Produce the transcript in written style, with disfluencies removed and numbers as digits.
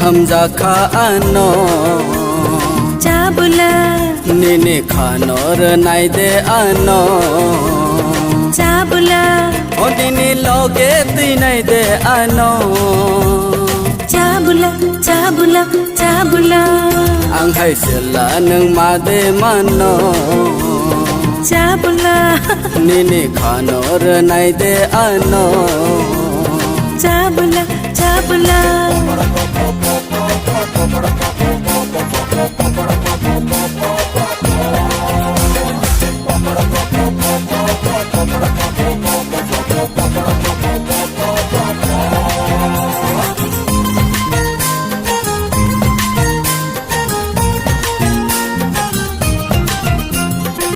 हमजा खानो चाबुला निने खानोर नाई दे आनो चाबुला ओ दिनी लोगे ती नाई दे आनो चाबुला चाबुला चाबुला आं हायसला नों मादे मानो चाबुला निने खानोर नाई दे आनो चाबुला चाबुला